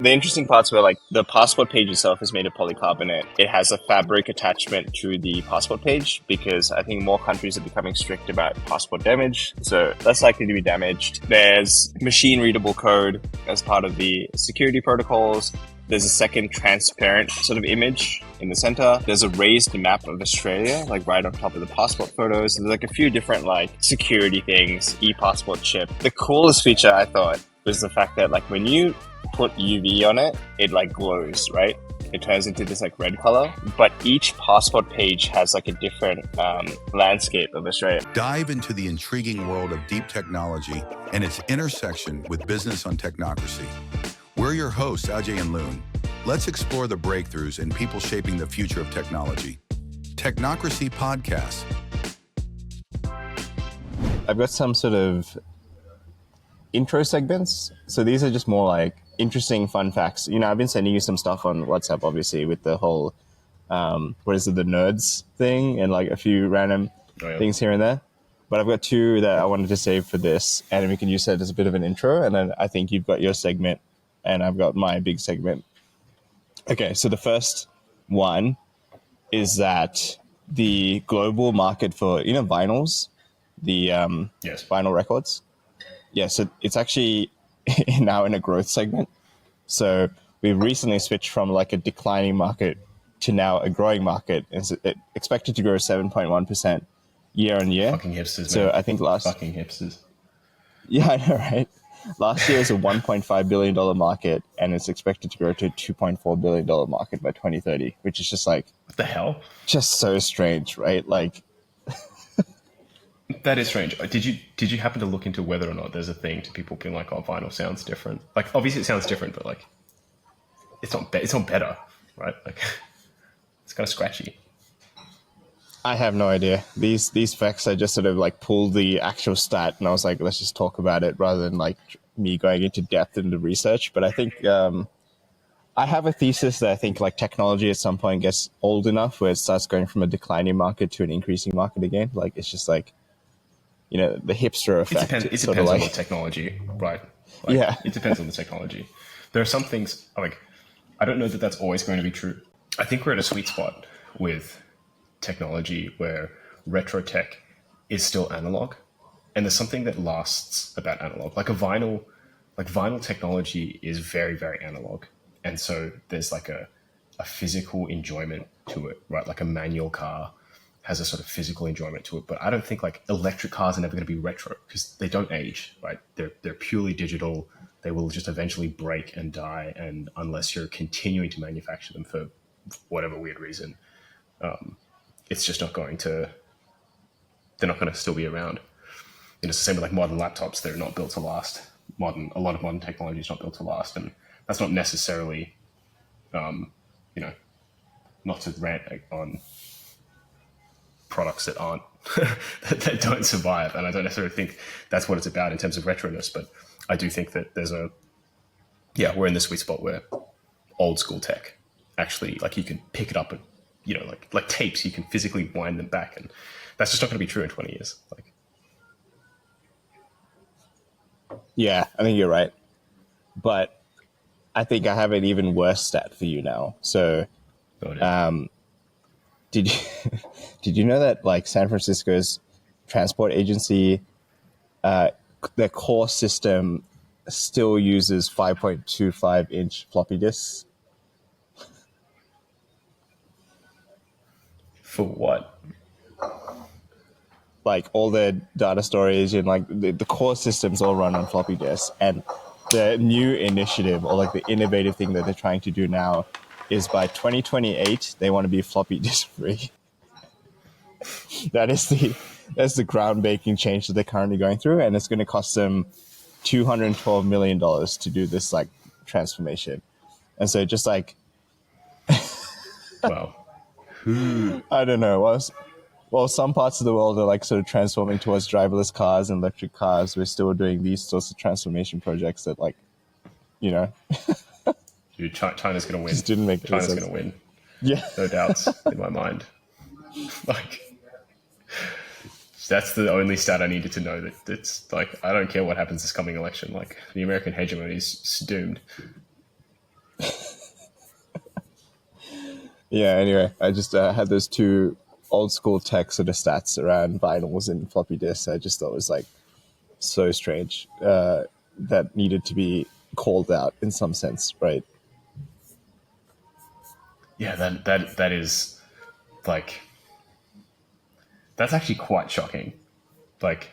The interesting parts were like the passport page itself is made of polycarbonate. It has a fabric attachment to the passport page because I think more countries are becoming strict about passport damage, so less likely to be damaged. There's machine readable code as part of the security protocols. There's a second transparent sort of image in the center. There's a raised map of Australia, like right on top of the passport photos. There's like a few different like security things, e-passport chip. The coolest feature I thought was the fact that like when you put UV on it, it like glows, right? It turns into this like red color, but each passport page has like a different landscape of Australia. Dive into the intriguing world of deep technology and its intersection with business on Technocracy. We're your hosts, Ajay and Loong. Let's explore the breakthroughs and people shaping the future of technology. Technocracy Podcast. I've got some sort of intro segments. So these are just more like interesting fun facts. You know, I've been sending you some stuff on WhatsApp, obviously, with the whole, the nerds thing and like a few random things here and there. But I've got two that I wanted to save for this, and we can use that as a bit of an intro. And then I think you've got your segment, and I've got my big segment. Okay, so the first one is that the global market for, vinyls, the Yes. vinyl records. Yeah, so it's actually now in a growth segment. So we've recently switched from like a declining market to now a growing market. It's expected to grow 7.1% year on year. Fucking hipsters, so man. I think Fucking hipsters. Yeah, I know, right? Last year was a $1.5 billion market, and it's expected to grow to a $2.4 billion market by 2030, which is just like... What the hell? Just so strange, right? Like... That is strange. Did you happen to look into whether or not there's a thing to people being like, oh, vinyl sounds different? Like, obviously it sounds different, but like, it's not better, right? Like, it's kind of scratchy. I have no idea. These facts, I just sort of like pulled the actual stat, and I was like, let's just talk about it rather than like me going into depth into research. But I think I have a thesis that I think like technology at some point gets old enough where it starts going from a declining market to an increasing market again. Like it's just like, the hipster effect. It depends on the technology, right? Like, yeah. It depends on the technology. There are some things, like, I don't know that that's always going to be true. I think we're at a sweet spot with technology where retro tech is still analog, and there's something that lasts about analog. Like vinyl technology is very, very analog. And so there's like a physical enjoyment to it, right? Like a manual car has a sort of physical enjoyment to it. But I don't think like electric cars are never going to be retro because they don't age, right? They're purely digital. They will just eventually break and die. And unless you're continuing to manufacture them for whatever weird reason, it's just not going to, they're not going to still be around. It's the same with like modern laptops. They're not built to last. A lot of modern technology is not built to last. And that's not necessarily, not to rant on products that aren't, that don't survive. And I don't necessarily think that's what it's about in terms of retroness, but I do think that we're in the sweet spot where old school tech actually, like you can pick it up and, like tapes, you can physically wind them back. And that's just not going to be true in 20 years. Like, yeah, I think you're right. But I think I have an even worse stat for you now. So, did you know that like San Francisco's transport agency, their core system still uses 5.25 inch floppy disks? for what? Like all their data storage and like the core systems all run on floppy disks. And the new initiative or like the innovative thing that they're trying to do now is by 2028, they want to be floppy disk free. That's the groundbreaking change that they're currently going through. And it's going to cost them $212 million to do this like transformation. And so just like, Wow. I don't know. Well, some parts of the world are like sort of transforming towards driverless cars and electric cars. We're still doing these sorts of transformation projects that like, Dude, China's going to win. Just didn't make China's sense. going to win. Yeah. No doubts in my mind. Like, that's the only stat I needed to know. That it's like, I don't care what happens this coming election. Like, the American hegemony is doomed. Yeah, anyway, I just had those two old school tech sort of stats around vinyls and floppy disks. I just thought it was like so strange that needed to be called out in some sense, right? Yeah, that is like that's actually quite shocking. Like,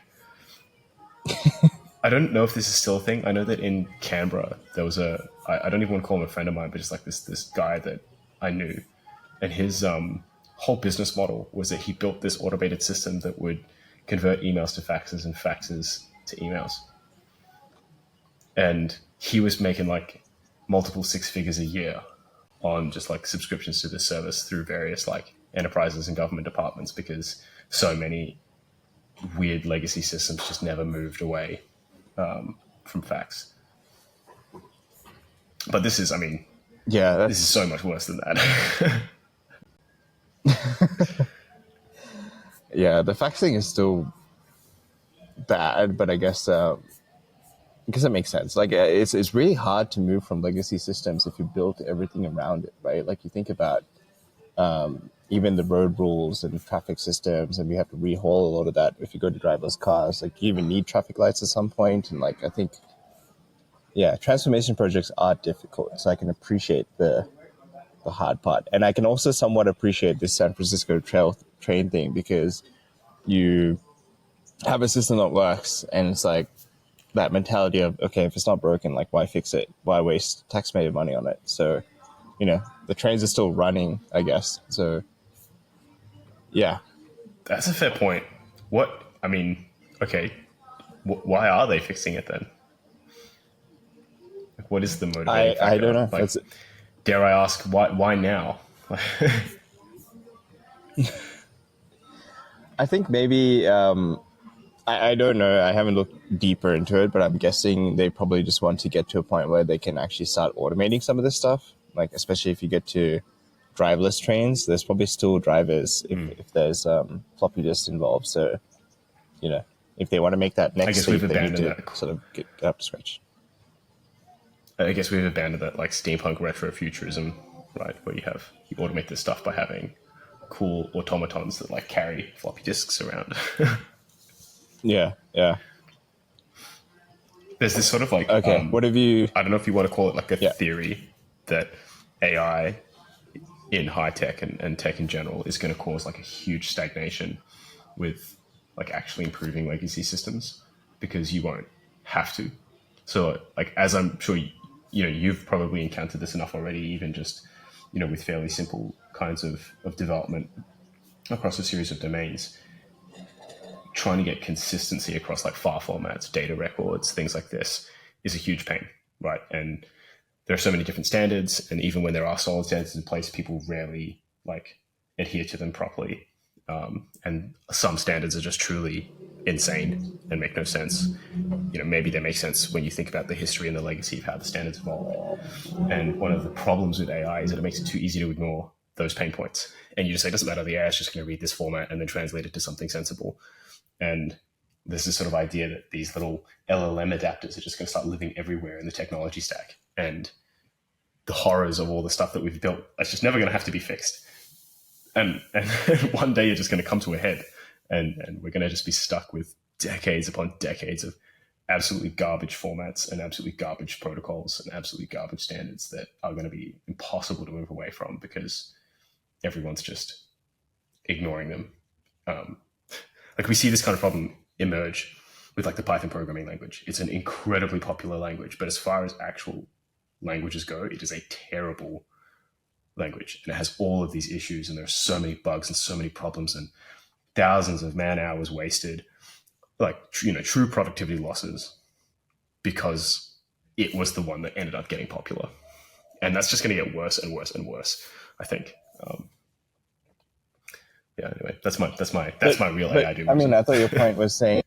I don't know if this is still a thing. I know that in Canberra there was I don't even want to call him a friend of mine, but just like this guy that I knew, and his whole business model was that he built this automated system that would convert emails to faxes and faxes to emails, and he was making like multiple six figures a year on just like subscriptions to this service through various like enterprises and government departments because so many weird legacy systems just never moved away from fax. But this is, I mean, Yeah, this is so much worse than that. yeah. The faxing is still bad, but I guess because it makes sense. Like it's really hard to move from legacy systems if you build everything around it, right? Like you think about even the road rules and traffic systems, and we have to rehaul a lot of that if you go to driverless cars. Like you even need traffic lights at some point, and like I think, yeah, transformation projects are difficult. So I can appreciate the hard part, and I can also somewhat appreciate this San Francisco train thing because you have a system that works, and it's like that mentality of okay, if it's not broken, like why fix it? Why waste taxpayer money on it? So, the trains are still running, I guess. So, yeah, That's a fair point. What, I mean, okay, why are they fixing it then? Like, what is the motivating factor? I don't know. Like, dare I ask, why now? I think maybe I don't know. I haven't looked deeper into it, but I'm guessing they probably just want to get to a point where they can actually start automating some of this stuff. Like especially if you get to driverless trains, there's probably still drivers if there's floppy disks involved. So if they want to make that next guess we've leap, they need abandoned to that. sort of get up to scratch. I guess we've abandoned that like steampunk retrofuturism, right? Where you automate this stuff by having cool automatons that like carry floppy disks around. Yeah. There's this sort of like, Okay. What have you? I don't know if you want to call it like a Yeah. theory that AI in high tech and tech in general is going to cause like a huge stagnation with like actually improving legacy systems because you won't have to. So like, as I'm sure you've probably encountered this enough already, even just, with fairly simple kinds of development across a series of domains, trying to get consistency across like file formats, data records, things like this is a huge pain, right? And there are so many different standards, and even when there are solid standards in place, people rarely like adhere to them properly. And some standards are just truly insane and make no sense. Maybe they make sense when you think about the history and the legacy of how the standards evolved. And one of the problems with AI is that it makes it too easy to ignore those pain points. And you just say, it doesn't matter, the AI is just going to read this format and then translate it to something sensible. And there's this sort of idea that these little LLM adapters are just going to start living everywhere in the technology stack. And the horrors of all the stuff that we've built, it's just never going to have to be fixed. And one day you're just going to come to a head, and we're going to just be stuck with decades upon decades of absolutely garbage formats and absolutely garbage protocols and absolutely garbage standards that are going to be impossible to move away from because everyone's just ignoring them. Like we see this kind of problem emerge with like the Python programming language. It's an incredibly popular language, but as far as actual languages go, it is a terrible language, and it has all of these issues, and there are so many bugs and so many problems and thousands of man hours wasted, like true productivity losses because it was the one that ended up getting popular, and that's just going to get worse and worse and worse, I think. Anyway, that's my real AI doom. I mean, I thought your point was saying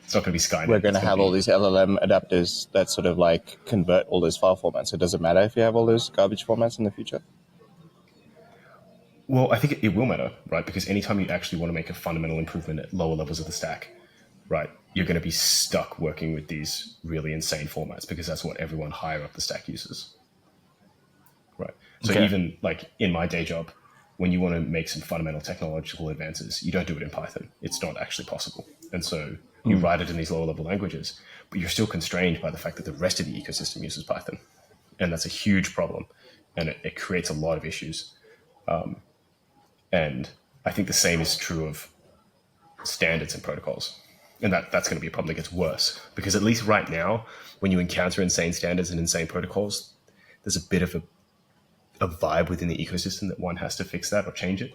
it's not going to be Skynet. we're going to have all these LLM adapters that sort of like convert all those file formats. So it doesn't matter if you have all those garbage formats in the future. Well, I think it will matter, right? Because anytime you actually want to make a fundamental improvement at lower levels of the stack, right, you're going to be stuck working with these really insane formats because that's what everyone higher up the stack uses, right? So Okay. even like in my day job, when you want to make some fundamental technological advances, you don't do it in Python. It's not actually possible. And so you Mm. write it in these lower level languages, but you're still constrained by the fact that the rest of the ecosystem uses Python. And that's a huge problem. And it creates a lot of issues. And I think the same is true of standards and protocols. And that's going to be a problem that gets worse because at least right now, when you encounter insane standards and insane protocols, there's a bit of a vibe within the ecosystem that one has to fix that or change it.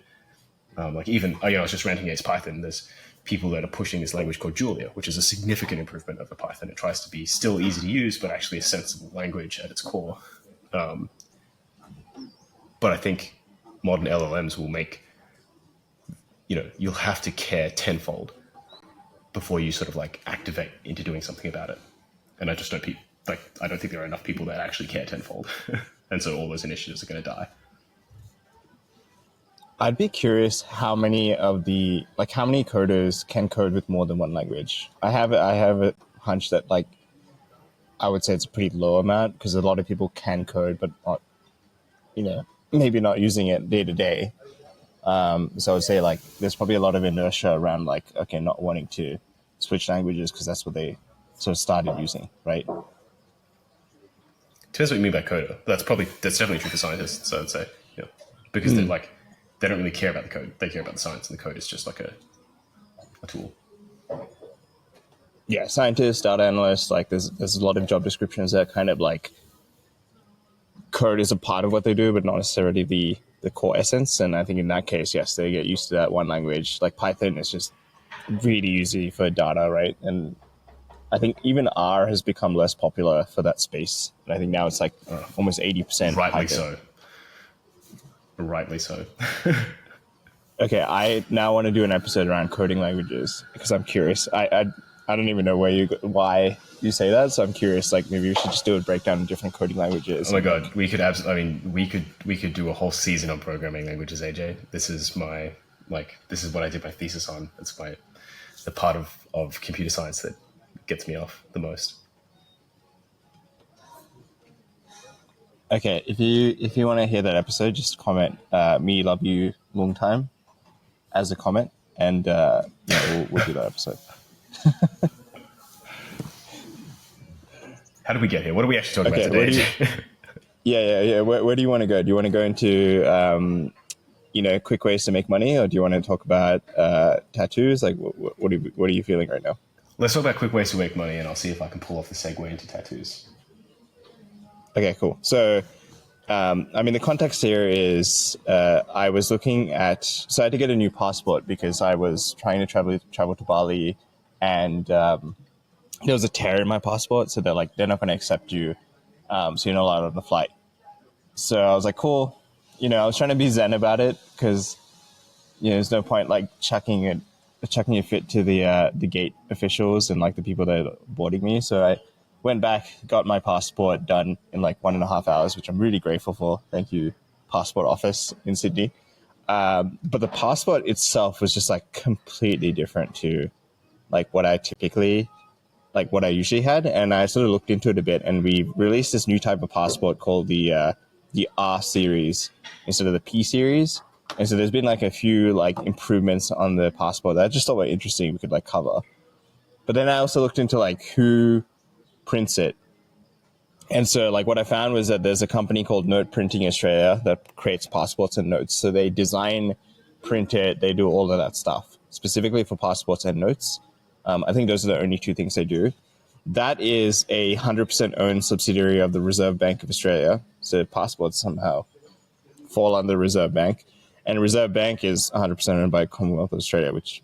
Like even, I was just ranting against Python. There's people that are pushing this language called Julia, which is a significant improvement over Python. It tries to be still easy to use, but actually a sensible language at its core. But I think modern LLMs will make, you'll have to care tenfold before you sort of like activate into doing something about it. And I just don't I don't think there are enough people that actually care tenfold. And so all those initiatives are going to die. I'd be curious how many how many coders can code with more than one language. I have a hunch that I would say it's a pretty low amount because a lot of people can code, but not, maybe not using it day to day. So I would say there's probably a lot of inertia around okay, not wanting to switch languages because that's what they sort of started using, right? Depends what you mean by coder. That's definitely true for scientists. So I'd say, because they don't really care about the code. They care about the science, and the code is just like a tool. Yeah, scientists, data analysts, there's a lot of job descriptions that kind of code is a part of what they do, but not necessarily the core essence. And I think in that case, yes, they get used to that one language. Like Python is just really easy for data, right? And I think even R has become less popular for that space. And I think now it's almost 80% Rightly Python. so. Rightly so. Okay, I now want to do an episode around coding languages because I'm curious. I don't even know why you say that, so I'm curious. Maybe we should just do a breakdown of different coding languages. Oh my god, we could we could do a whole season on programming languages, AJ. This is what I did my thesis on. It's the part of computer science that gets me off the most. Okay, if you want to hear that episode, just comment "me love you long time" as a comment, and we'll do that episode. How did we get here? What are we actually talking about today? Yeah. Where do you want to go? Do you want to go into quick ways to make money, or do you want to talk about tattoos? What are you feeling right now? Let's talk about quick ways to make money, and I'll see if I can pull off the segue into tattoos. Okay, cool. So, the context here is I was looking at, so I had to get a new passport because I was trying to travel to Bali, and there was a tear in my passport, so they're not going to accept you, so you're not allowed on the flight. So I was like, cool. I was trying to be zen about it because there's no point chucking your fit to the gate officials and the people that are boarding me. So I went back, got my passport done in 1.5 hours, which I'm really grateful for. Thank you, passport office in Sydney. But the passport itself was just completely different to what I usually had. And I sort of looked into it a bit, and we released this new type of passport called the R series instead of the P series. And so there's been a few improvements on the passport that I just thought were interesting we could cover. But then I also looked into who prints it. And so what I found was that there's a company called Note Printing Australia that creates passports and notes. So they design, print it, they do all of that stuff specifically for passports and notes. I think those are the only two things they do. That is a 100% owned subsidiary of the Reserve Bank of Australia. So passports somehow fall under the Reserve Bank. And Reserve Bank is 100% owned by Commonwealth of Australia, which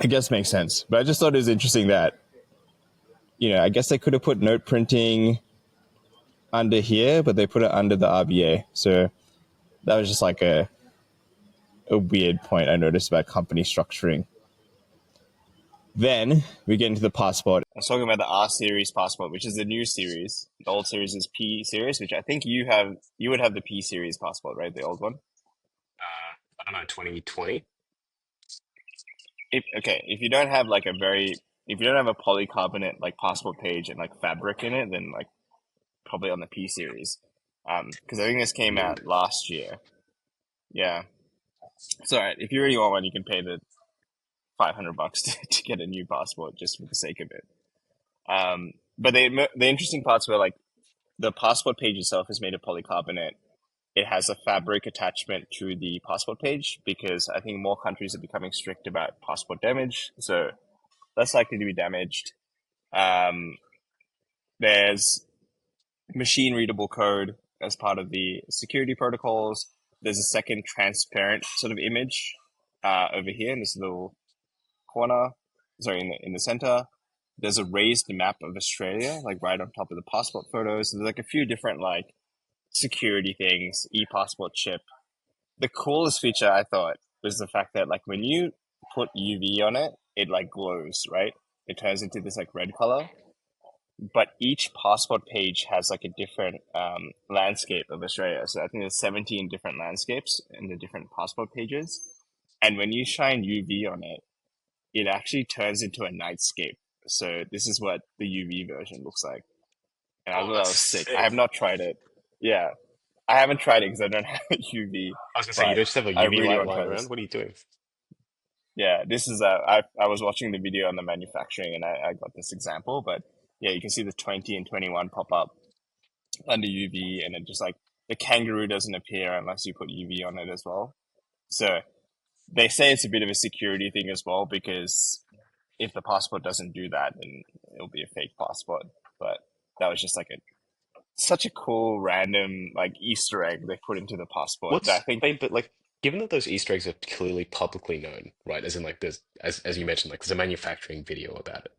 I guess makes sense. But I just thought it was interesting that, I guess they could have put note printing under here, but they put it under the RBA. So that was just a weird point I noticed about company structuring. Then we get into the passport. I was talking about the R series passport, which is the new series. The old series is P series, which I think you have. You would have the P series passport, right? The old one. I don't know, 2020. If you don't have if you don't have a polycarbonate passport page and fabric in it, then probably on the P series. Because I think this came Mint. out last year. Yeah. So if you really want one, you can pay the $500 to get a new passport just for the sake of it. But the interesting parts were like the passport page itself is made of polycarbonate. It has a fabric attachment to the passport page because I think more countries are becoming strict about passport damage, so less likely to be damaged. Um, there's machine readable code as part of the security protocols. There's a second transparent sort of image over here in this little corner, sorry, in the center. There's a raised map of Australia, like right on top of the passport photos. So there's like a few different like security things, e-passport chip. The coolest feature I thought was the fact that like when you put UV on it, it like glows, right? It turns into this like red color. But each passport page has like a different landscape of Australia. So I think there's 17 different landscapes in the different passport pages. And when you shine UV on it, it actually turns into a nightscape. So this is what the UV version looks like. And I Oh, thought that that's was sick. I sick. have not tried it. Yeah, I haven't tried it because I don't have UV, I was gonna say, you but don't just have a I UV really light want to lying try this. around. What are you doing? Yeah, this is I was watching the video on the manufacturing and I got this example, but yeah, you can see the 20 and 21 pop up under UV, and it just like the kangaroo doesn't appear unless you put UV on it as well. So they say it's a bit of a security thing as well because if the passport doesn't do that, then it'll be a fake passport. But that was just like a such a cool random like Easter egg they put into the passport that I What's, think babe, but like, given that those Easter eggs are clearly publicly known, right? As in, like, there's, as you mentioned, like, there's a manufacturing video about it.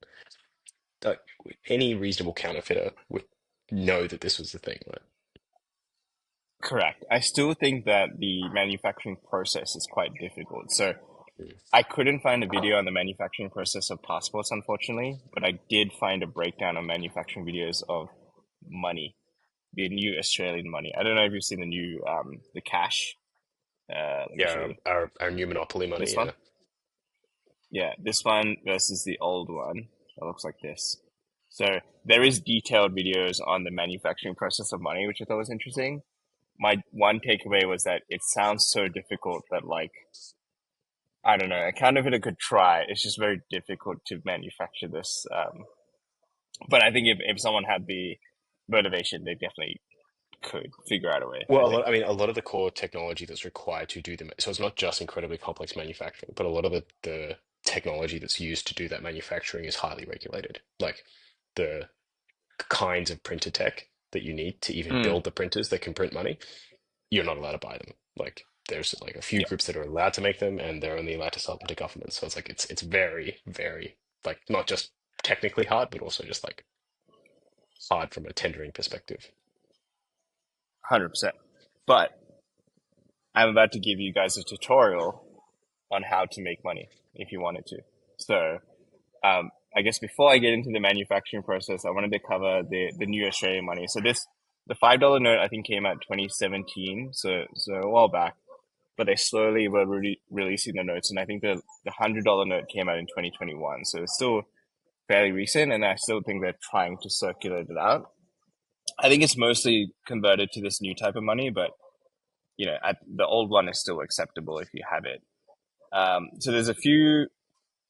Like, any reasonable counterfeiter would know that this was the thing, right? correct. I still think that the manufacturing process is quite difficult. So Mm. I couldn't find a video on the manufacturing process of passports, unfortunately, but I did find a breakdown of manufacturing videos of money, the new Australian money. I don't know if you've seen the new the cash. Let me show Yeah, you our new monopoly money, this one. yeah. Yeah, this one versus the old one. It looks like this. So there is detailed videos on the manufacturing process of money, which I thought was interesting. My one takeaway was that it sounds so difficult that like I don't know, a counterfeiter could try. It's just very difficult to manufacture this. But I think if someone had the motivation, they definitely could figure out a way, I Well, think. I mean, a lot of the core technology that's required to do them, so it's not just incredibly complex manufacturing, but a lot of the technology that's used to do that manufacturing is highly regulated. Like the kinds of printer tech that you need to even Mm, build the printers that can print money, you're not allowed to buy them. Like there's like a few yeah, groups that are allowed to make them, and they're only allowed to sell them to governments. So it's like it's very, very like not just technically hard, but also just like hard from a tendering perspective. 100%. But I'm about to give you guys a tutorial on how to make money if you wanted to. So, I guess before I get into the manufacturing process, I wanted to cover the new Australian money. So the $5 note I think came out 2017, so a while back. But they slowly were releasing the notes, and I think the $100 note came out in 2021. So it's still fairly recent, and I still think they're trying to circulate it out. I think it's mostly converted to this new type of money, but the old one is still acceptable if you have it. So there's a few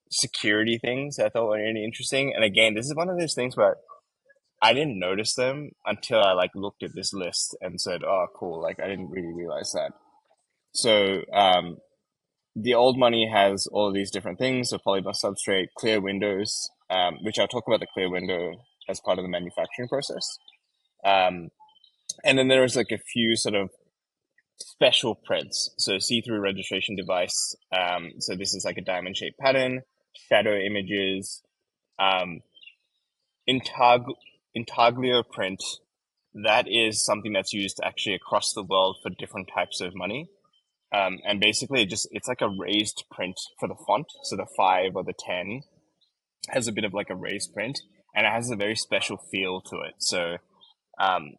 security things I thought were really interesting, and again, this is one of those things where I didn't notice them until I like looked at this list and said, "Oh, cool!" Like I didn't really realize that. So the old money has all of these different things: so polymer substrate, clear windows, which I'll talk about the clear window as part of the manufacturing process. Um, and then there's like a few sort of special prints. So see-through registration device. So this is like a diamond-shaped pattern, shadow images, um, intag- intaglio print. That is something that's used actually across the world for different types of money. And basically, it's like a raised print for the font. So the 5 or the 10 has a bit of like a raised print, and it has a very special feel to it. So um,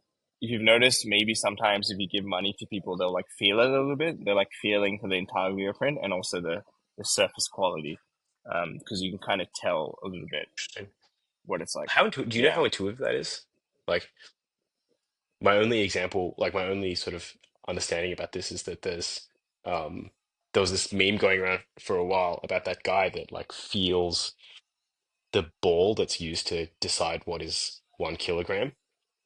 if you've noticed, maybe sometimes if you give money to people, they'll like feel it a little bit. They're like feeling for the intaglio print and also the surface quality, because you can kind of tell a little bit Interesting. what it's like. Do you know Yeah. how intuitive that is? Like, My only example, like my only sort of understanding about this is that um there was this meme going around for a while about that guy that like feels the ball that's used to decide what is 1 kilogram,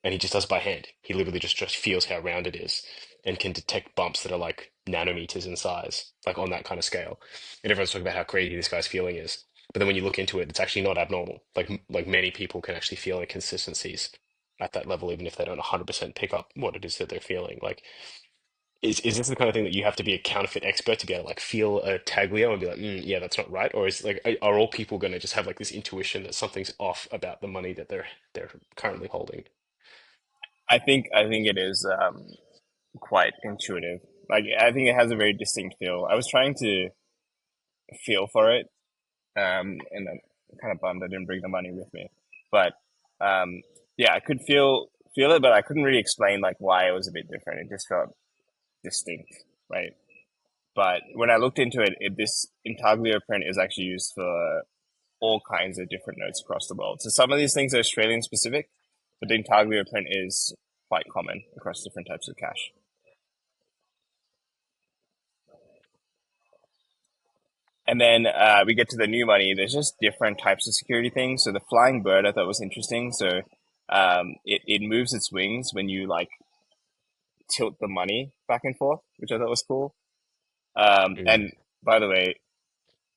and he just does it by hand. He literally just feels how round it is and can detect bumps that are like nanometers in size, like on that kind of scale. And everyone's talking about how crazy this guy's feeling is. But then when you look into it, it's actually not abnormal. Like many people can actually feel inconsistencies at that level, even if they don't 100% pick up what it is that they're feeling. Like, is this the kind of thing that you have to be a counterfeit expert to be able to like feel a taglio and be like, yeah, that's not right? Or is like, are all people going to just have like this intuition that something's off about the money that they're currently holding? I think it is quite intuitive. Like I think it has a very distinct feel. I was trying to feel for it, and I'm kind of bummed I didn't bring the money with me. But yeah, I could feel it, but I couldn't really explain like why it was a bit different. It just felt distinct, right? But when I looked into it, this intaglio print is actually used for all kinds of different notes across the world. So some of these things are Australian specific, but the intaglio print is quite common across different types of cash. And then we get to the new money. There's just different types of security things. So the flying bird I thought was interesting. So it moves its wings when you like tilt the money back and forth, which I thought was cool. Mm. And by the way,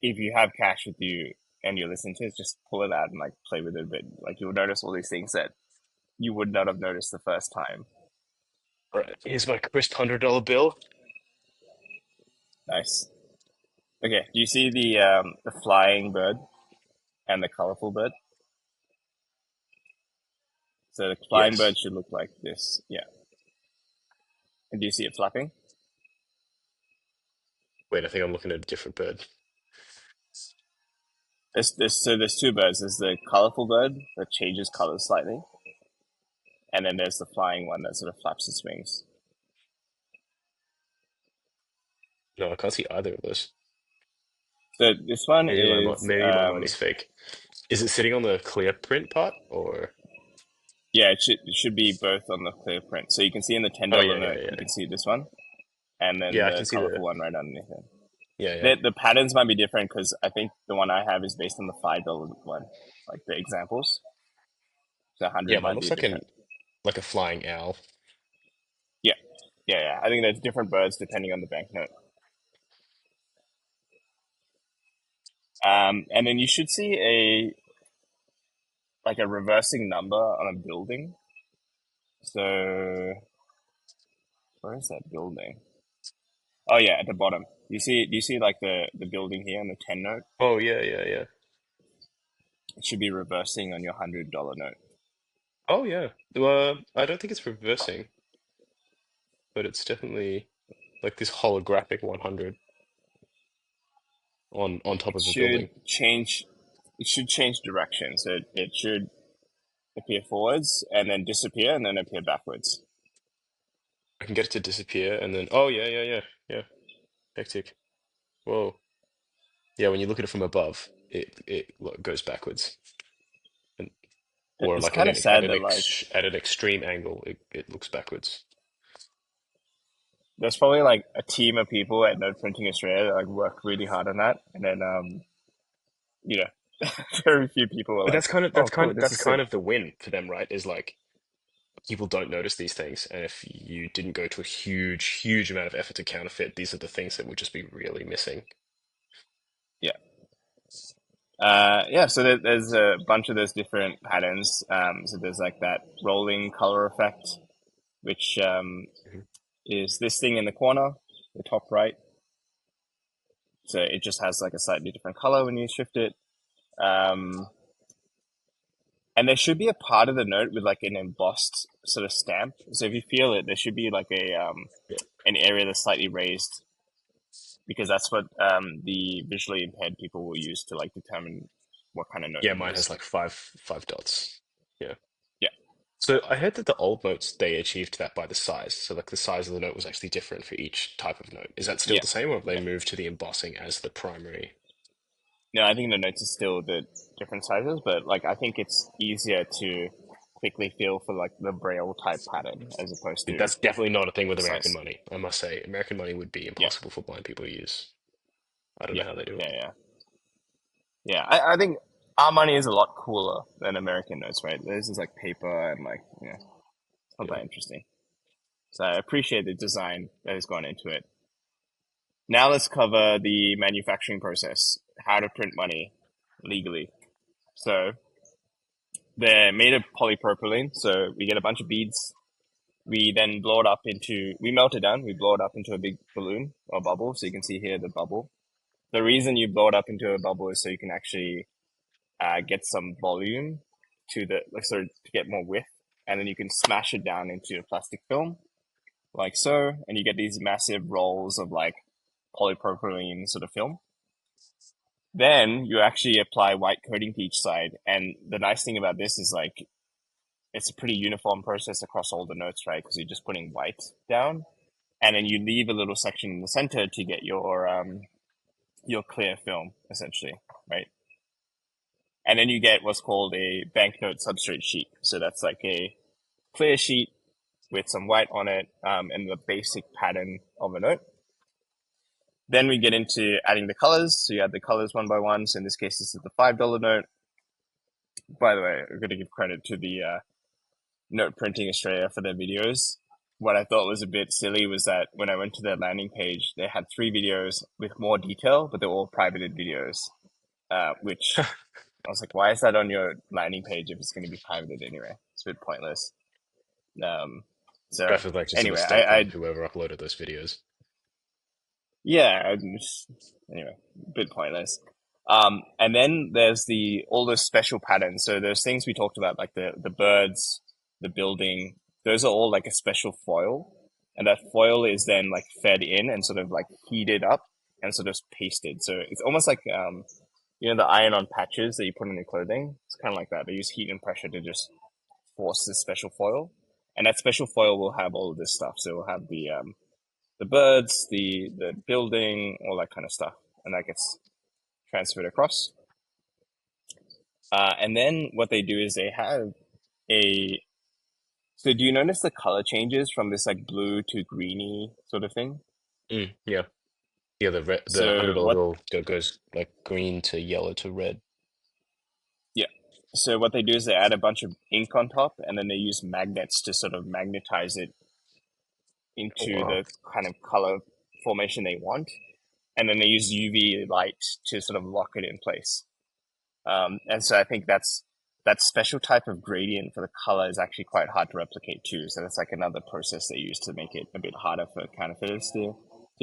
if you have cash with you and you're listening to it, just pull it out and like play with it a bit. Like you'll notice all these things that you would not have noticed the first time. Right. Here's my crisp $100 bill. Nice. Okay, do you see the flying bird and the colorful bird? So the flying bird Yes. should look like this. Yeah. And do you see it flapping? Wait, I think I'm looking at a different bird. There's two birds. There's the colorful bird that changes colors slightly, and then there's the flying one that sort of flaps its wings. No, I can't see either of those. So this one is Maybe my money's fake. Is it sitting on the clear print part or? yeah, it should be both on the clear print. So you can see in the ten Oh dollar yeah, note, yeah, you yeah. can see this one, and then Yeah, I the can see colorful the. one right underneath it. Yeah, yeah, The patterns might be different because I think the one I have is based on the $5 one, like the examples. So yeah. 100 Mine might looks be like different. a flying owl. Yeah, yeah. I think there's different birds depending on the banknote. And then you should see a like a reversing number on a building. So where is that building? Oh yeah, at the bottom. Do you see like the building here on the 10 note? Oh yeah, yeah, yeah. It should be reversing on your $100 note. Oh yeah. Well, I don't think it's reversing, but it's definitely like this holographic 100 on top It of a should building. change. It should change direction. So it should appear forwards and then disappear and then appear backwards. I can get it to disappear and then. Oh yeah, yeah, yeah, yeah. Hectic. Whoa. Yeah, when you look at it from above, goes backwards, and or It's like kind of sad that like at an extreme angle, it looks backwards. there's probably like a team of people at Node Printing Australia that like work really hard on that, and then you know, very few people are But like, oh, cool, this that's is sick. kind of the win for them, right? Is like people don't notice these things, and if you didn't go to a huge amount of effort to counterfeit, these are the things that would just be really missing. Yeah. Yeah, so there's a bunch of those different patterns. So there's like that rolling color effect, which Mhm. is this thing in the corner, the top right. So it just has like a slightly different color when you shift it. Um, and there should be a part of the note with like an embossed sort of stamp. So if you feel it, there should be like a Yeah, an area that's slightly raised because that's what the visually impaired people will use to like determine what kind of note yeah, it mine has is. like five dots. Yeah. Yeah, So I heard that the old notes they achieved that by the size. So like the size of the note was actually different for each type of note. Is that still yeah, the same, or have they yeah. moved to the embossing as the primary? No, I think the notes are still the different sizes, but like I think it's easier to quickly feel for like the braille type pattern as opposed to That's definitely not a thing with American precise. money. I must say, American money would be Yeah, impossible for blind people to use. I don't know yeah, how they do it. yeah. Yeah, I think our money is a lot cooler than American notes, right? This is like paper and like, it's not Yeah. that interesting. So I appreciate the design that has gone into it. Now let's cover the manufacturing process, how to print money legally. So they're made of polypropylene. So we get a bunch of beads. We then blow it up into, we melt it down. We blow it up into a big balloon or bubble. So you can see here the bubble. The reason you blow it up into a bubble is so you can actually get some volume to the, like, so to get more width. And then you can smash it down into a plastic film like so. And you get these massive rolls of like polypropylene sort of film. Then you actually apply white coating to each side. And the nice thing about this is like it's a pretty uniform process across all the notes, right? Because you're just putting white down, and then you leave a little section in the center to get your clear film, essentially, right? And then you get what's called a banknote substrate sheet. So that's like a clear sheet with some white on it, and the basic pattern of a note. Then we get into adding the colors. So you add the colors one by one. So in this case, this is the $5 note. By the way, I'm going to give credit to the Note Printing Australia for their videos. What I thought was a bit silly was that when I went to their landing page, they had 3 videos with more detail, but they're all privated videos, which I was like, why is that on your landing page if it's going to be privated anyway? It's a bit pointless. So That was like just a anyway, mistake on whoever uploaded those videos. yeah, anyway, a bit pointless. And then there's all those special patterns. So there's things we talked about, like the birds, the building. Those are all like a special foil, and that foil is then like fed in and sort of like heated up and sort of pasted. So it's almost like the iron-on patches that you put on your clothing. It's kind of like that. They use heat and pressure to just force this special foil, and that special foil will have all of this stuff. So we'll have the birds, the building, all that kind of stuff, and that gets transferred across. And then what they do is they have a. So do you notice the color changes from this like blue to greeny sort of thing? Yeah. Yeah, the So $100 what? bill goes like green to yellow to red. Yeah. So what they do is they add a bunch of ink on top, and then they use magnets to sort of magnetize it Oh, into wow. the kind of color formation they want, and then they use UV light to sort of lock it in place. And so I think that special type of gradient for the color is actually quite hard to replicate too. So that's like another process they use to make it a bit harder for counterfeiters to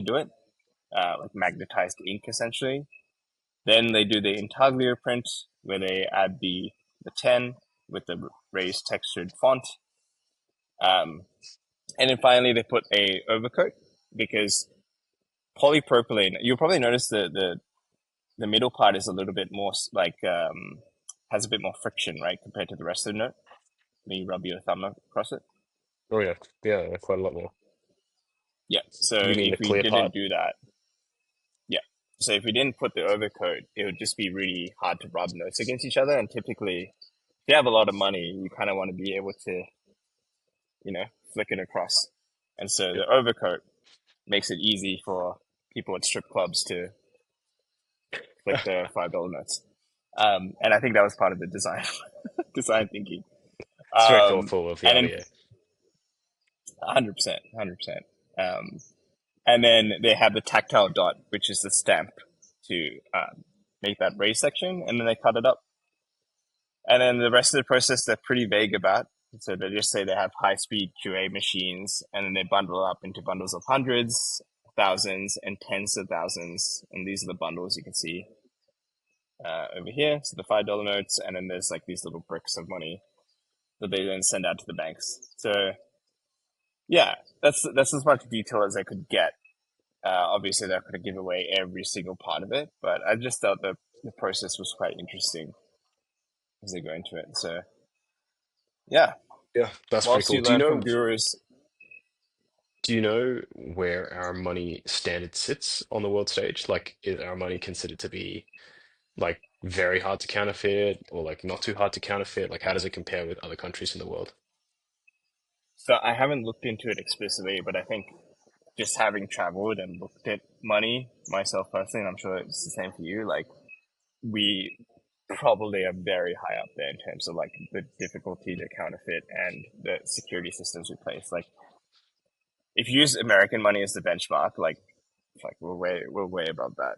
do it, like magnetized ink essentially. Then they do the intaglio print where they add the 10 with the raised textured font. And then finally they put a overcoat because polypropylene, you'll probably notice the middle part is a little bit more like has a bit more friction, right, compared to the rest of the note. When you rub your thumb across it. Oh yeah, yeah, quite a lot more. Yeah. So You mean the if we clear didn't part? do that, yeah. So if we didn't put the overcoat, it would just be really hard to rub notes against each other. And typically, if you have a lot of money, you kind of want to be able to, flick it across. And so Yeah. the overcoat makes it easy for people at strip clubs to flick the $5 notes. And I think that was part of the design design thinking. It's very Um, thoughtful of the and then idea. 100%, 100%. And then they have the tactile dot, which is the stamp to make that raised section, and then they cut it up. And then the rest of the process they're pretty vague about. So they just say they have high-speed QA machines, and then they bundle up into bundles of hundreds, thousands, and tens of thousands. And these are the bundles you can see over here. So the $5 notes, and then there's like these little bricks of money that they then send out to the banks. So yeah, that's as much detail as I could get. Obviously, they're going to give away every single part of it, but I just thought the process was quite interesting as they go into it. So yeah, Yeah, that's pretty whilst cool. you learn from gurus, Do you know where our money standard sits on the world stage? Like, is our money considered to be like very hard to counterfeit or like not too hard to counterfeit? Like, how does it compare with other countries in the world? So I haven't looked into it explicitly, but I think just having traveled and looked at money myself personally, and I'm sure it's the same for you, like we probably are very high up there in terms of like the difficulty to counterfeit and the security systems we place. Like if you use American money as the benchmark, like we're way above that,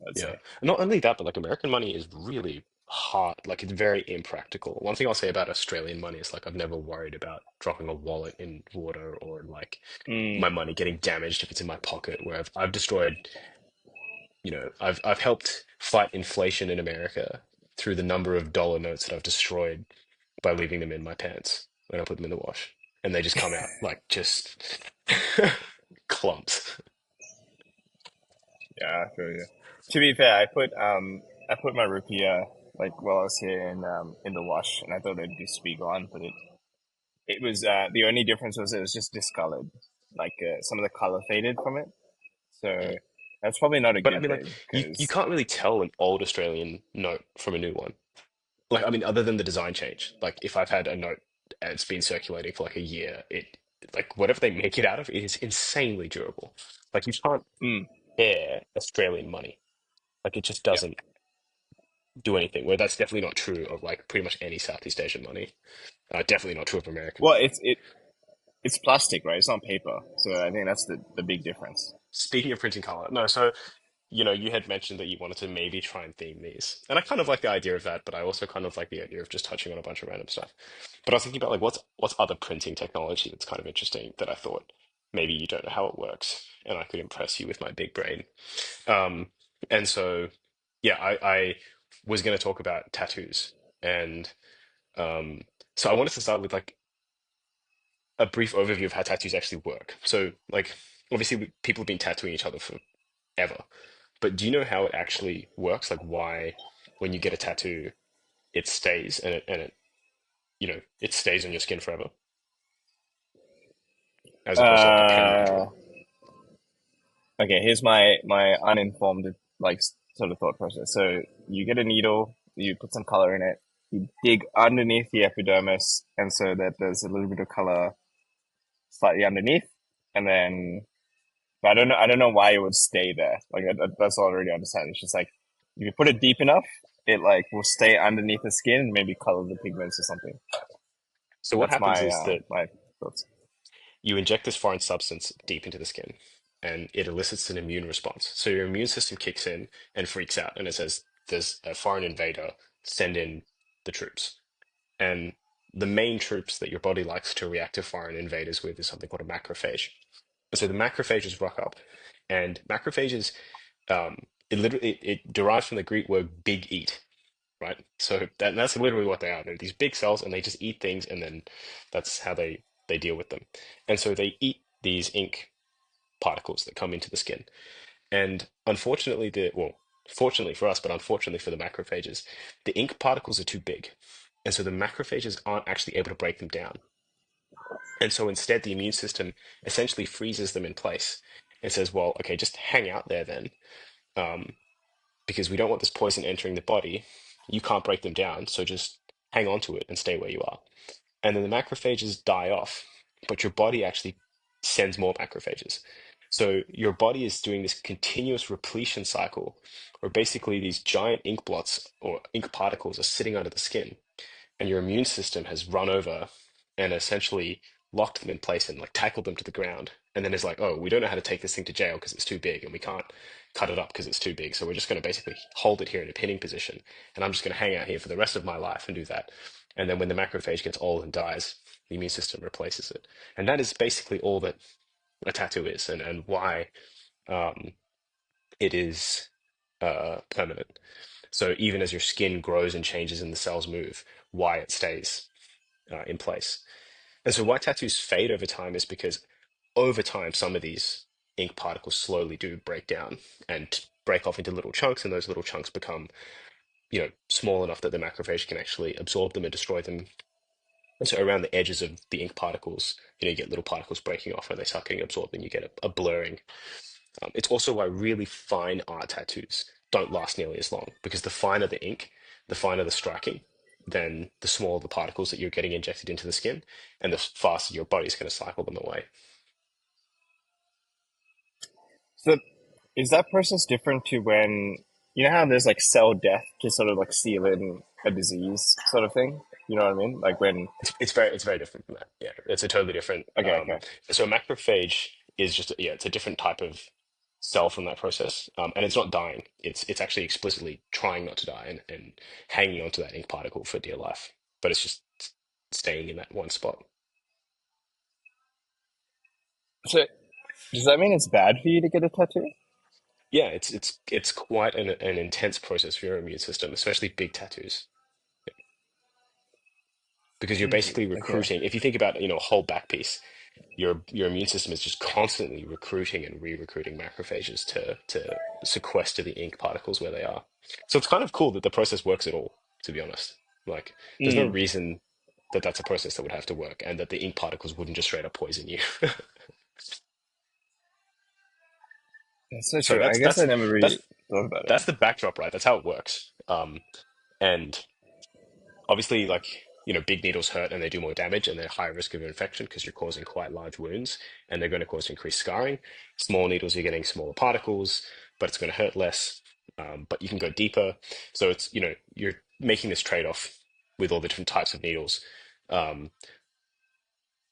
I'd Yeah. say. And not only that, but like American money is really hard. Like it's very impractical. One thing I'll say about Australian money is like I've never worried about dropping a wallet in water or like my Mm, money getting damaged if it's in my pocket, where I've destroyed, I've helped fight inflation in America through the number of dollar notes that I've destroyed by leaving them in my pants when I put them in the wash. And they just come out like just clumps. yeah, I feel you. To be fair, I put my rupiah like while I was here in the wash, and I thought it'd just be gone, but it was the only difference was it was just discolored, like some of the color faded from it. So that's probably not a But I good mean, like, thing you because can't really tell an old Australian note from a new one. Like, I mean, other than the design change. Like, if I've had a note and it's been circulating for like a year, like, whatever they make it out of is insanely durable. Like, you can't mm, air Australian money. Like, it just yeah. doesn't do anything. Where that's definitely not true of like pretty much any Southeast Asian money. Definitely not true of American Well, money. it's plastic, right? It's not paper, so I think that's the big difference. Speaking of printing color, no, so you had mentioned that you wanted to maybe try and theme these. And I kind of like the idea of that, but I also kind of like the idea of just touching on a bunch of random stuff. But I was thinking about like what's other printing technology that's kind of interesting that I thought maybe you don't know how it works and I could impress you with my big brain. Um, and so yeah, I was going to talk about tattoos. And um, so I wanted to start with like a brief overview of how tattoos actually work. So like obviously people have been tattooing each other forever. But do you know how it actually works? Like why when you get a tattoo, it stays and it stays on your skin forever, as opposed to like a pen you draw. Uh, okay, here's my uninformed like sort of thought process. So you get a needle, you put some color in it, you dig underneath the epidermis, and so that there's a little bit of color slightly underneath, and then but I don't know why it would stay there. Like that's all I already understand. It's just like if you put it deep enough, it like will stay underneath the skin and maybe color the pigments or something. So what That's happens is that my thoughts. you inject this foreign substance deep into the skin, and it elicits an immune response. So your immune system kicks in and freaks out, and it says, "There's a foreign invader. Send in the troops." And the main troops that your body likes to react to foreign invaders with is something called a macrophage. So the macrophages rock up, and macrophages, it derives from the Greek word "big eat," right? So that's literally what they are. They're these big cells, and they just eat things, and then that's how they deal with them. And so they eat these ink particles that come into the skin. And unfortunately, fortunately for us, but unfortunately for the macrophages, the ink particles are too big. And so the macrophages aren't actually able to break them down. And so instead, the immune system essentially freezes them in place and says, well, okay, just hang out there then, um, because we don't want this poison entering the body. You can't break them down, so just hang on to it and stay where you are. And then the macrophages die off, but your body actually sends more macrophages. So your body is doing this continuous repletion cycle where basically these giant ink blots or ink particles are sitting under the skin, and your immune system has run over and essentially locked them in place and like tackled them to the ground. And then it's like, oh, we don't know how to take this thing to jail because it's too big and we can't cut it up because it's too big. So we're just going to basically hold it here in a pinning position. And I'm just going to hang out here for the rest of my life and do that. And then when the macrophage gets old and dies, the immune system replaces it. And that is basically all that a tattoo is and why um, it is permanent. So even as your skin grows and changes and the cells move, why it stays in place. And so why tattoos fade over time is because over time, some of these ink particles slowly do break down and break off into little chunks, and those little chunks become, small enough that the macrophage can actually absorb them and destroy them. And so around the edges of the ink particles, you get little particles breaking off and they start getting absorbed and you get a blurring. It's also why really fine art tattoos don't last nearly as long because the finer the ink, the finer the striking, then the smaller the particles that you're getting injected into the skin, and the faster your body's going to cycle them away. So is that process different to when you know how there's like cell death to sort of like seal in a disease sort of thing? You know what I mean? Like when It's very different from that. Yeah, it's a totally different. okay, okay. So a macrophage is just yeah, it's a different type of cell from that process, and it's not dying. It's actually explicitly trying not to die and hanging onto that ink particle for dear life, but it's just staying in that one spot. So does that mean it's bad for you to get a tattoo? Yeah, it's quite an intense process for your immune system, especially big tattoos, because you're Crazy. basically Okay. recruiting. If you think about, a whole back piece, your immune system is just constantly recruiting and re-recruiting macrophages to sequester the ink particles where they are. So it's kind of cool that the process works at all, to be honest. Like, there's no Mm. reason that that's a process that would have to work and that the ink particles wouldn't just straight up poison you. That's so So true. I that's guess I that's never really that's thought about it. that's the backdrop, right? That's how it works. And obviously, like, big needles hurt and they do more damage and they're higher risk of infection because you're causing quite large wounds and they're going to cause increased scarring. Small needles, you're getting smaller particles, but it's going to hurt less. But you can go deeper. So it's, you're making this trade-off with all the different types of needles. Um,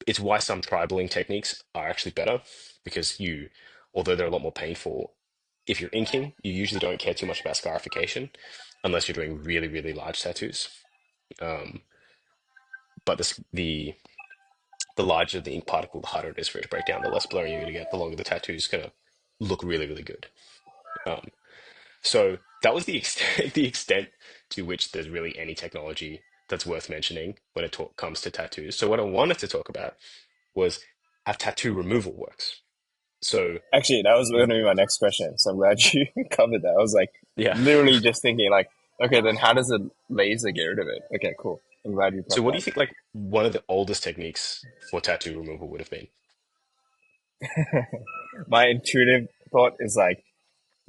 it's why some tribaling techniques are actually better because although they're a lot more painful, if you're inking, you usually don't care too much about scarification unless you're doing really, really large tattoos. Um, but the larger the ink particle, the harder it is for it to break down. The less blurry you're going to get, the longer the tattoo is going to look really, really good. Um, so that was the extent the extent to which there's really any technology that's worth mentioning when it comes to tattoos. So what I wanted to talk about was how tattoo removal works. So Actually, that was going to be my next question. So I'm glad you covered that. I was like yeah. literally just thinking like, okay, then how does a laser get rid of it? Okay, cool. I'm glad you So brought what do that. you think like one of the oldest techniques for tattoo removal would have been? My intuitive thought is like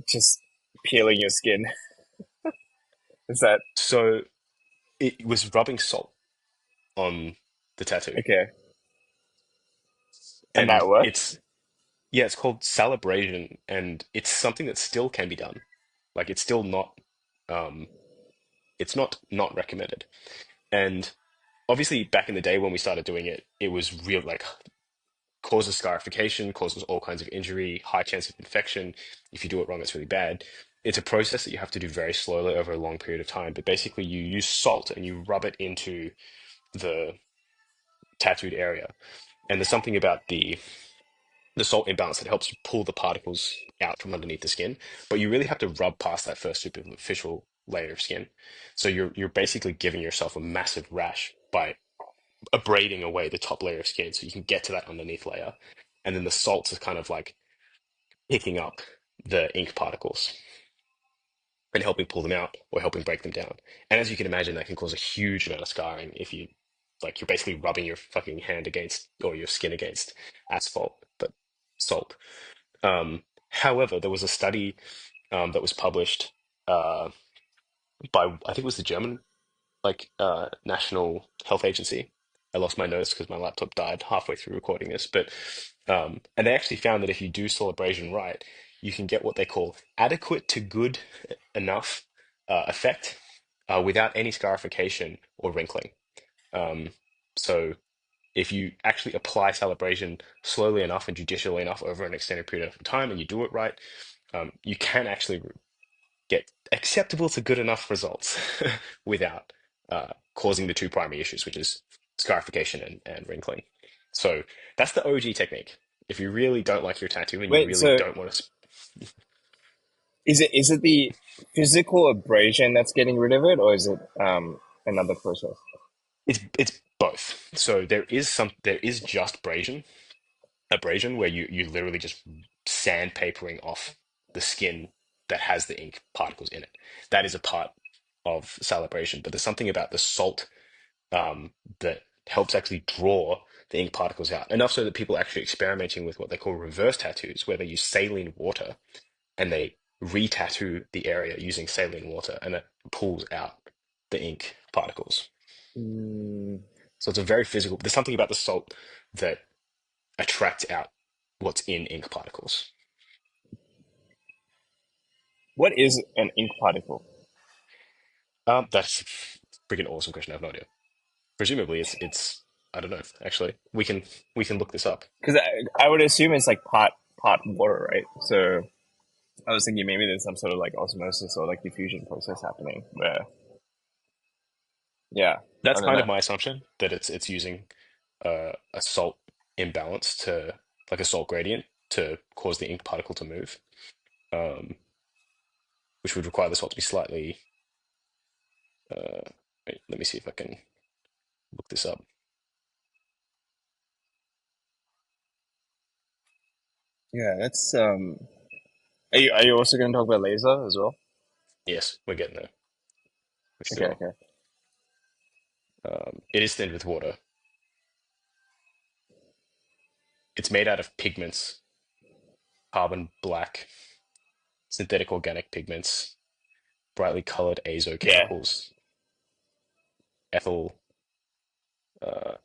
just peeling your skin. Is that So it was rubbing salt on the tattoo. okay? And And that worked? it's Yeah, it's called celebration, and it's something that still can be done. Like it's still not, um, it's not recommended. And obviously, back in the day when we started doing it, it was real like causes scarification, causes all kinds of injury, high chance of infection. If you do it wrong, it's really bad. It's a process that you have to do very slowly over a long period of time. But basically, you use salt and you rub it into the tattooed area. And there's something about the salt imbalance that helps you pull the particles out from underneath the skin, but you really have to rub past that first superficial layer of skin. So you're basically giving yourself a massive rash by abrading away the top layer of skin so you can get to that underneath layer. And then the salts are kind of like picking up the ink particles and helping pull them out or helping break them down. And as you can imagine, that can cause a huge amount of scarring if you're basically rubbing your fucking hand against or your skin against asphalt, but salt. However, there was a study that was published uh, by I think it was the German National Health Agency. I lost my notes because my laptop died halfway through recording this, but and they actually found that if you do celebration right, you can get what they call adequate to good enough effect without any scarification or wrinkling. Um, so if you actually apply celebration slowly enough and judicially enough over an extended period of time and you do it right, you can actually get acceptable to good enough results without causing the two primary issues, which is scarification and wrinkling. So that's the OG technique. If you really don't like your tattoo and you Wait, really so don't want to, is it the physical abrasion that's getting rid of it, or is it another process? it's both. So there is just abrasion where you literally just sandpapering off the skin that has the ink particles in it. That is a part of salivation, but there's something about the salt that helps actually draw the ink particles out enough so that people are actually experimenting with what they call reverse tattoos, where they use saline water and they re-tattoo the area using saline water, and it pulls out the ink particles. Mm, So it's a very physical. There's something about the salt that attracts out what's in ink particles. what is an ink particle? That's a freaking awesome question. I have no idea. Presumably, it's I don't know. Actually, we can look this up. Because I would assume it's like pot water, right? So I was thinking maybe there's some sort of like osmosis or like diffusion process happening where, yeah, I That's don't kind of know. my assumption that it's using a salt imbalance to like a salt gradient to cause the ink particle to move, um, which would require the salt to be slightly. Uh, wait, let me see if I can look this up. Yeah, that's Are you also going to talk about laser as well? Yes, we're getting there for Okay, sure. okay. It is thinned with water. It's made out of pigments, carbon black, synthetic organic pigments, brightly colored azo Yeah, chemicals, ethyl,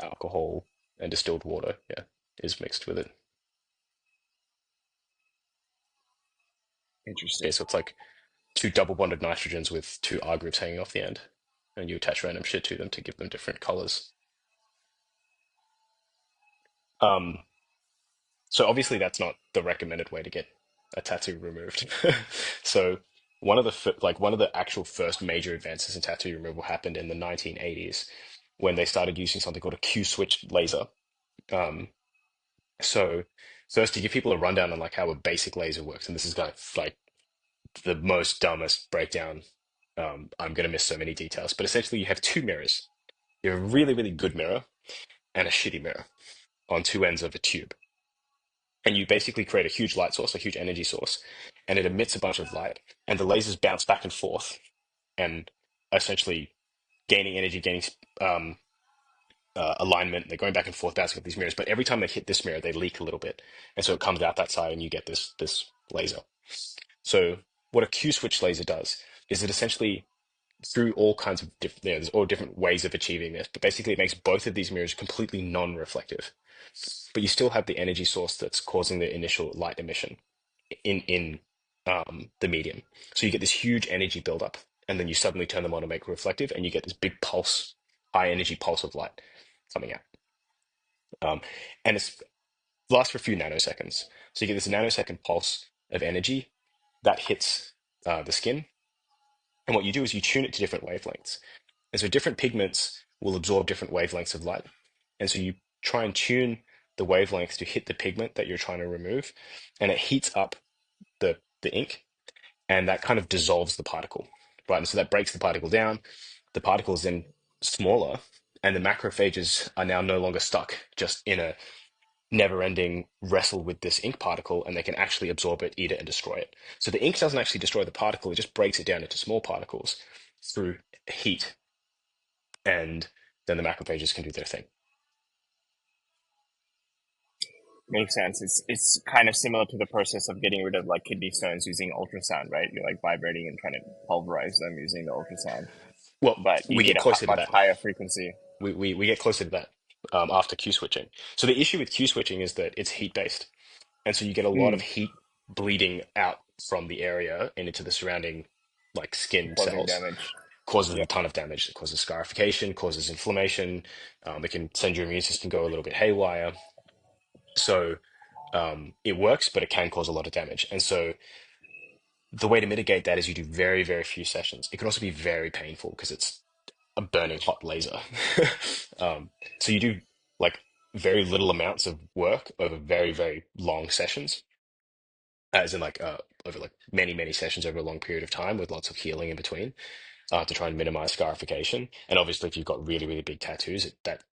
alcohol, and distilled water. Yeah, is mixed with it. interesting. Okay, so it's like two double bonded nitrogens with two R groups hanging off the end, and you attach random shit to them to give them different colors. Um, so obviously that's not the recommended way to get a tattoo removed. So one of the actual first major advances in tattoo removal happened in the 1980s when they started using something called a Q switch laser. Um, so first to give people a rundown on like how a basic laser works, and this is like the most dumbest breakdown. I'm going to miss so many details, but essentially you have two mirrors. You have a really, really good mirror and a shitty mirror on two ends of a tube. And you basically create a huge light source, a huge energy source, and it emits a bunch of light. And the lasers bounce back and forth and essentially gaining energy, gaining um, alignment. They're going back and forth, bouncing off these mirrors. But every time they hit this mirror, they leak a little bit. And so it comes out that side and you get this laser. So what a Q switch laser does is it essentially through all kinds of different, there's all different ways of achieving this, but basically it makes both of these mirrors completely non-reflective. But you still have the energy source that's causing the initial light emission in the medium. So you get this huge energy buildup, and then you suddenly turn them on to make reflective, and you get this big pulse, high energy pulse of light coming out. Um, and it lasts for a few nanoseconds. So you get this nanosecond pulse of energy that hits the skin. And what you do is you tune it to different wavelengths. And so different pigments will absorb different wavelengths of light. And so you try and tune the wavelength to hit the pigment that you're trying to remove, and it heats up the ink, and that kind of dissolves the particle, right? And so that breaks the particle down. The particle is then smaller, and the macrophages are now no longer stuck just in a never-ending wrestle with this ink particle, and they can actually absorb it, eat it, and destroy it. So the ink doesn't actually destroy the particle; it just breaks it down into small particles through heat, and then the macrophages can do their thing. Makes sense. It's kind of similar to the process of getting rid of like kidney stones using ultrasound, right? You're like vibrating and trying to pulverize them using the ultrasound, Well, but you we get get a closer to much that. higher frequency. We get closer to that after Q switching. So the issue with Q switching is that it's heat based, and so you get a lot of Mm, heat bleeding out from the area and into the surrounding like skin causing cells, damage. causes a Yep. ton of damage. It causes scarification, causes inflammation. It can send your immune system go a little bit haywire. So it works, but it can cause a lot of damage. And so the way to mitigate that is you do very, very few sessions. It can also be very painful because it's a burning hot laser. um, so you do like very little amounts of work over very, very long sessions, as in like over like many, many sessions over a long period of time with lots of healing in between, to try and minimize scarification. And obviously, if you've got really, really big tattoos, that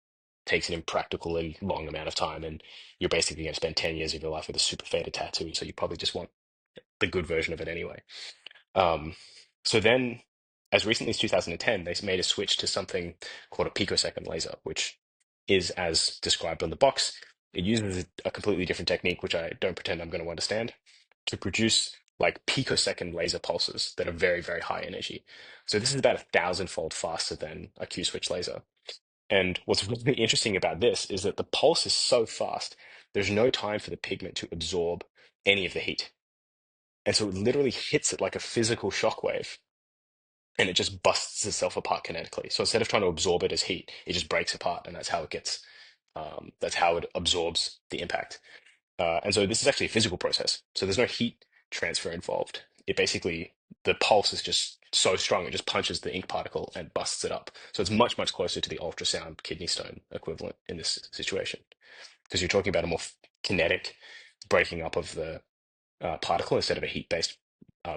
takes an impractically long amount of time, and you're basically going to spend 10 years of your life with a super faded tattoo. So you probably just want the good version of it anyway. Um, so then, as recently as 2010, they made a switch to something called a picosecond laser, which is as described on the box. It uses a completely different technique, which I don't pretend I'm going to understand, to produce like picosecond laser pulses that are very, very high energy. So this is about 1,000-fold faster than a Q switch laser. And what's really interesting about this is that the pulse is so fast, there's no time for the pigment to absorb any of the heat. And so it literally hits it like a physical shockwave and it just busts itself apart kinetically. So instead of trying to absorb it as heat, it just breaks apart, and that's how it gets, that's how it absorbs the impact. And so this is actually a physical process. So there's no heat transfer involved. It basically, the pulse is just so strong, it just punches the ink particle and busts it up. So it's much, much closer to the ultrasound kidney stone equivalent in this situation, because you're talking about a more kinetic breaking up of the particle instead of a heat-based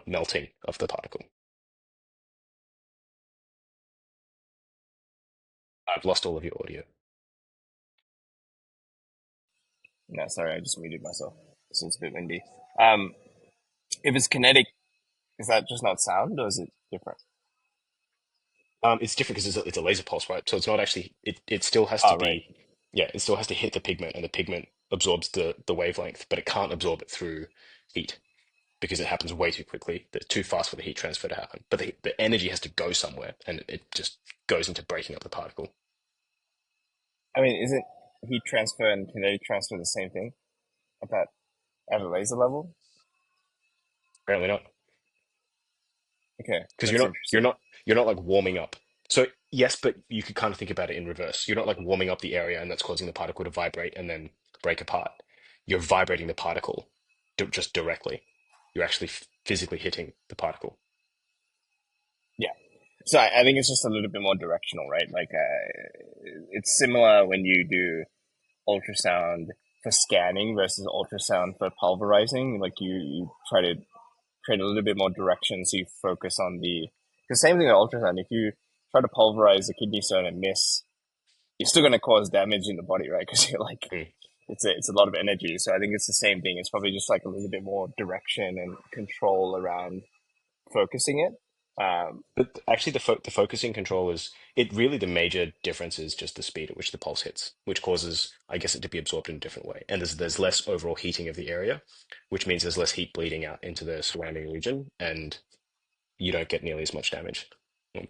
melting of the particle. I've lost all of your audio. No, sorry, I just muted myself. So it's a bit windy. Um, if it's kinetic, is that just not sound or is it different? It's different because it's a laser pulse, right? So it's not actually it still has to Oh, right. be, yeah, it still has to hit the pigment, and the pigment absorbs the wavelength, but it can't absorb it through heat because it happens way too quickly. It's too fast for the heat transfer to happen. But the energy has to go somewhere, and it just goes into breaking up the particle. I mean, isn't heat transfer and kinetic transfer the same thing at that at a laser level? Apparently not. Okay, Because that's you're interesting. not you're not like warming up. So yes, but you could kind of think about it in reverse. You're not like warming up the area and that's causing the particle to vibrate and then break apart. You're vibrating the particle just directly. You're actually physically hitting the particle. Yeah. So I think it's just a little bit more directional, right? Like, it's similar when you do ultrasound for scanning versus ultrasound for pulverizing. Like you try to create a little bit more direction, so you focus on the same thing with ultrasound. If you try to pulverize a kidney stone and miss, you're still going to cause damage in the body, right? Because you're like, Mm. it's a lot of energy. So I think it's the same thing. It's probably just like a little bit more direction and control around focusing it. But actually, the focusing control is it really the major difference is just the speed at which the pulse hits, which causes, I guess, it to be absorbed in a different way. And there's less overall heating of the area, which means there's less heat bleeding out into the surrounding region, and you don't get nearly as much damage.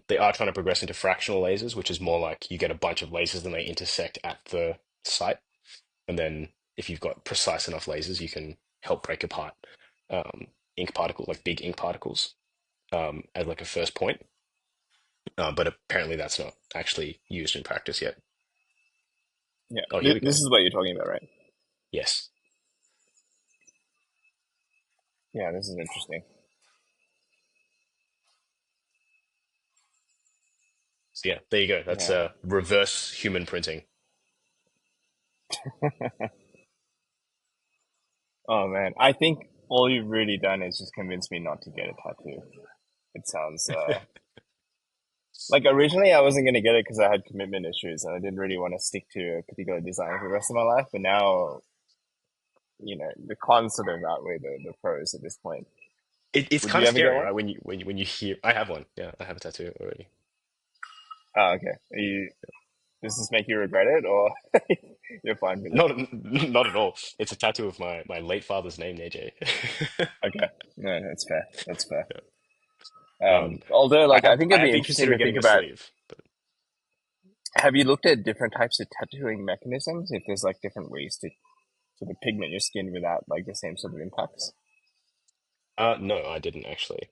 They are trying to progress into fractional lasers, which is more like you get a bunch of lasers and they intersect at the site. And then if you've got precise enough lasers, you can help break apart um, ink particles, like big ink particles, as like a first point. But apparently that's not actually used in practice yet. yeah, Oh, here we this go. is what you're talking about, right? Yes. Yeah, this is interesting. So yeah, there you go. That's Yeah. reverse human printing. Oh man, I think all you've really done is just convince me not to get a tattoo. It sounds like originally I wasn't gonna get it because I had commitment issues and I didn't really want to stick to a particular design for the rest of my life. But now, the cons sort of outweigh the pros at this point. It's Would kind you of ever get scary, one? right? When you hear, I have one. Yeah, I have a tattoo already. Oh, okay. Does this make you regret it, or you're fine with it? Not not at all. It's a tattoo of my late father's name, AJ. Okay, no, that's fair. That's fair. Um, Although, like, I think I it'd have be been interesting to considering think getting a about. sleeve, but Have you looked at different types of tattooing mechanisms? If there's like different ways to sort of pigment your skin without like the same sort of impacts? no, I didn't actually.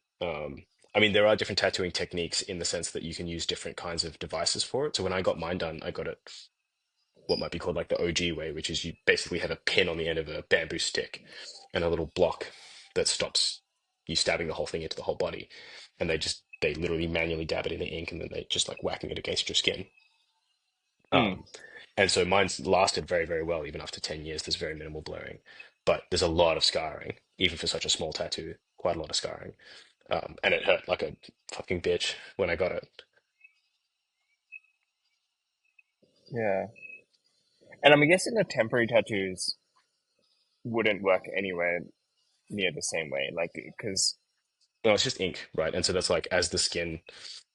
I mean, there are different tattooing techniques in the sense that you can use different kinds of devices for it. So when I got mine done, I got it what might be called like the OG way, which is you basically have a pin on the end of a bamboo stick and a little block that stops you stabbing the whole thing into the whole body. And they literally manually dab it in the ink and then they just like whacking it against your skin. Mm, Um, and so mine's lasted very, very well, even after 10 years. There's very minimal blurring, but there's a lot of scarring, even for such a small tattoo, quite a lot of scarring. And it hurt like a fucking bitch when I got it. yeah, and I'm guessing the temporary tattoos wouldn't work anywhere near the same way, like because No, it's just ink, right? And so that's like as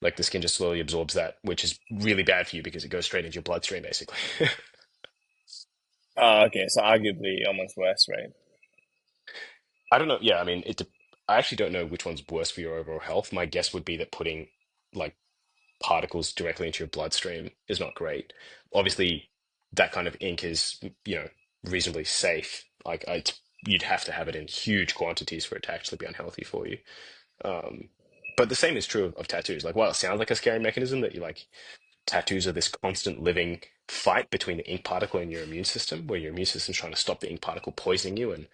like the skin just slowly absorbs that, which is really bad for you because it goes straight into your bloodstream, basically. oh, okay, so arguably almost worse, right? I don't know. Yeah, I mean, I actually don't know which one's worse for your overall health. My guess would be that putting like particles directly into your bloodstream is not great. Obviously, that kind of ink is, reasonably safe. You'd have to have it in huge quantities for it to actually be unhealthy for you. Um, but the same is true of tattoos. Like, while it sounds like a scary mechanism that you like, tattoos are this constant living fight between the ink particle and your immune system, where your immune system's trying to stop the ink particle poisoning you, and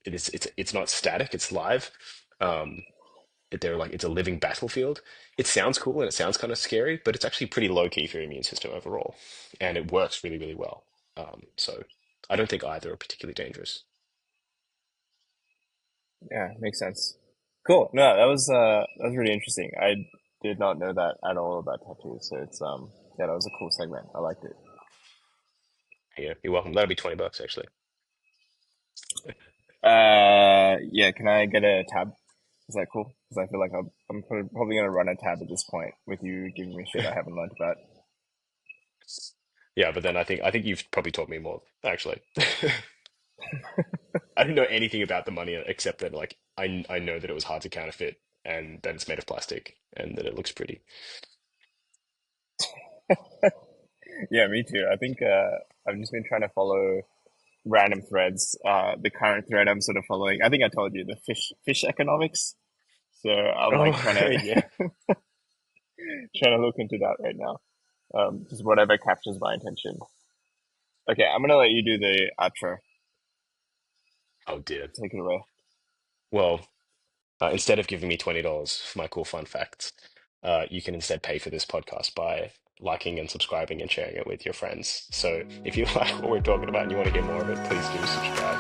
it's not static; it's live. Um, they're like it's a living battlefield. It sounds cool and it sounds kind of scary, but it's actually pretty low key for your immune system overall, and it works really, really well. So I don't think either are particularly dangerous. Yeah, makes sense. Cool. No, that was really interesting. I did not know that at all about tattoos. So it's yeah, that was a cool segment. I liked it. Yeah, you're welcome. That'll be $20 actually. Yeah, can I get a tab? Is that cool? Because I feel like I'm probably gonna run a tab at this point with you giving me shit I haven't learned about. Yeah, but then I think you've probably taught me more actually. I didn't know anything about the money except that like I know that it was hard to counterfeit and that it's made of plastic and that it looks pretty. Yeah, me too. I think I've just been trying to follow random threads. The current thread I'm sort of following, I think I told you the fish economics. So I'm like Oh trying to yeah. trying to look into that right now. Just whatever captures my attention. Okay, I'm gonna let you do the outro. Oh dear. Take it away. Well, instead of giving me $20 for my cool fun facts, you can instead pay for this podcast by liking and subscribing and sharing it with your friends. So if you like what we're talking about and you want to hear more of it, please do subscribe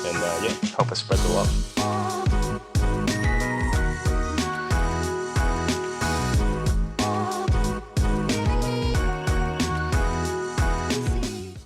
and yeah, help us spread the love.